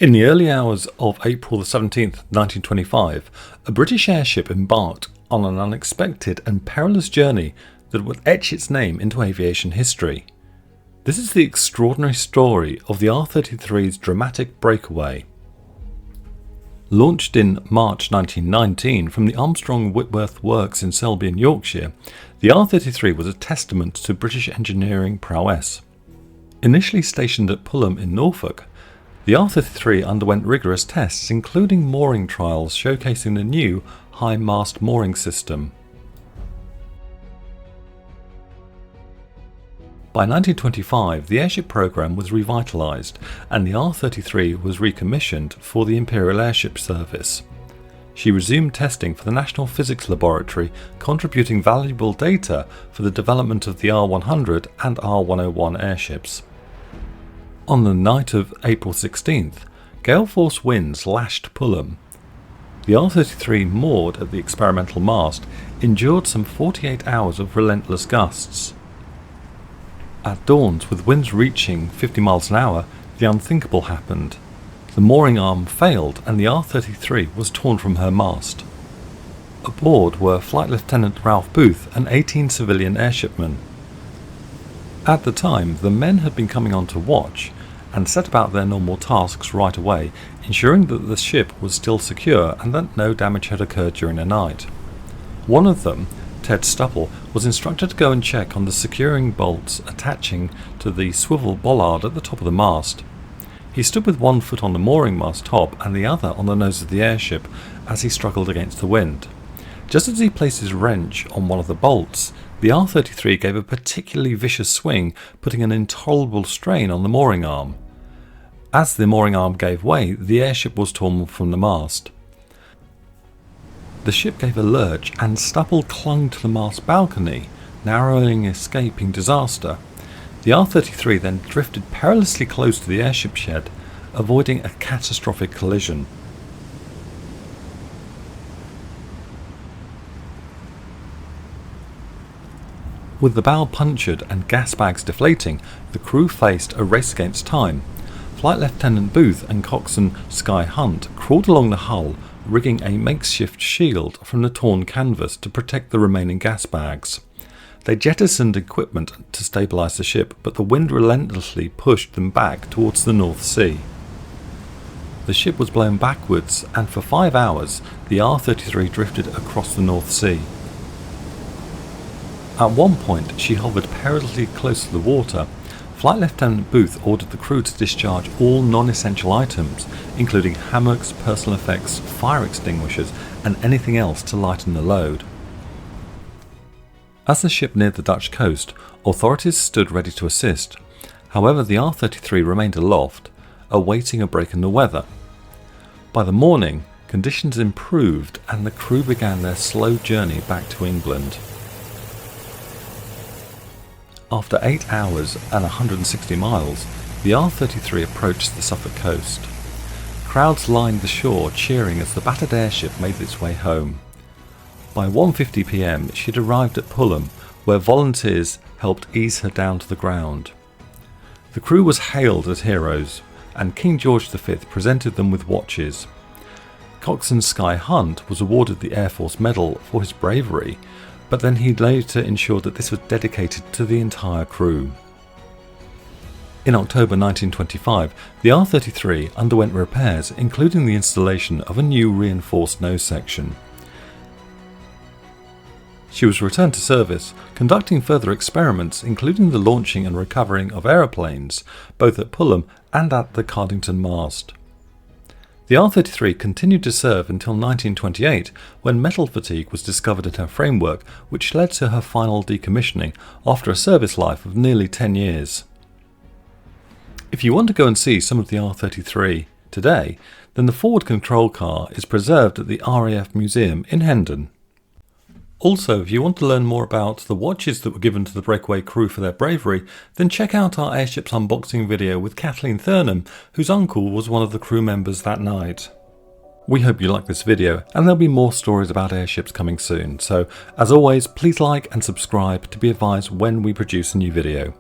In the early hours of April 17th, 1925, a British airship embarked on an unexpected and perilous journey that would etch its name into aviation history. This is the extraordinary story of the R33's dramatic breakaway. Launched in March 1919 from the Armstrong Whitworth Works in Selby in Yorkshire, the R33 was a testament to British engineering prowess. Initially stationed at Pulham in Norfolk, the R33 underwent rigorous tests, including mooring trials showcasing the new high mast mooring system. By 1925, the airship program was revitalised and the R33 was recommissioned for the Imperial Airship Service. She resumed testing for the National Physics Laboratory, contributing valuable data for the development of the R100 and R101 airships. On the night of April 16th, gale force winds lashed Pulham. The R33, moored at the experimental mast, endured some 48 hours of relentless gusts. At dawn, with winds reaching 50 miles an hour, the unthinkable happened. The mooring arm failed and the R33 was torn from her mast. Aboard were Flight Lieutenant Ralph Booth and 18 civilian airshipmen. At the time, the men had been coming on to watch and set about their normal tasks right away, ensuring that the ship was still secure and that no damage had occurred during the night. One of them, Ted Stupple, was instructed to go and check on the securing bolts attaching to the swivel bollard at the top of the mast. He stood with one foot on the mooring mast top and the other on the nose of the airship as he struggled against the wind. Just as he placed his wrench on one of the bolts, the R33 gave a particularly vicious swing, putting an intolerable strain on the mooring arm. As the mooring arm gave way, the airship was torn from the mast. The ship gave a lurch and Stupple clung to the mast balcony, narrowing escaping disaster. The R33 then drifted perilously close to the airship shed, avoiding a catastrophic collision. With the bow punctured and gas bags deflating, the crew faced a race against time. Flight Lieutenant Booth and Coxswain Sky Hunt crawled along the hull, rigging a makeshift shield from the torn canvas to protect the remaining gas bags. They jettisoned equipment to stabilise the ship, but the wind relentlessly pushed them back towards the North Sea. The ship was blown backwards, and for 5 hours the R33 drifted across the North Sea. At one point she hovered perilously close to the water. Flight Lieutenant Booth ordered the crew to discharge all non-essential items, including hammocks, personal effects, fire extinguishers and anything else to lighten the load. As the ship neared the Dutch coast, authorities stood ready to assist. However, the R33 remained aloft, awaiting a break in the weather. By the morning, conditions improved and the crew began their slow journey back to England. After 8 hours and 160 miles, the R33 approached the Suffolk coast. Crowds lined the shore cheering as the battered airship made its way home. By 1:50 p.m. she'd arrived at Pulham, where volunteers helped ease her down to the ground. The crew was hailed as heroes, and King George V presented them with watches. Coxswain Sky Hunt was awarded the Air Force Medal for his bravery, but then he later ensured that this was dedicated to the entire crew. In October 1925, the R33 underwent repairs, including the installation of a new reinforced nose section. She was returned to service, conducting further experiments, including the launching and recovering of aeroplanes, both at Pulham and at the Cardington mast. The R33 continued to serve until 1928, when metal fatigue was discovered in her framework, which led to her final decommissioning after a service life of nearly 10 years. If you want to go and see some of the R33 today, then the forward control car is preserved at the RAF Museum in Hendon. Also, if you want to learn more about the watches that were given to the breakaway crew for their bravery, then check out our airships unboxing video with Kathleen Thurnham, whose uncle was one of the crew members that night. We hope you like this video, and there'll be more stories about airships coming soon, so as always please like and subscribe to be advised when we produce a new video.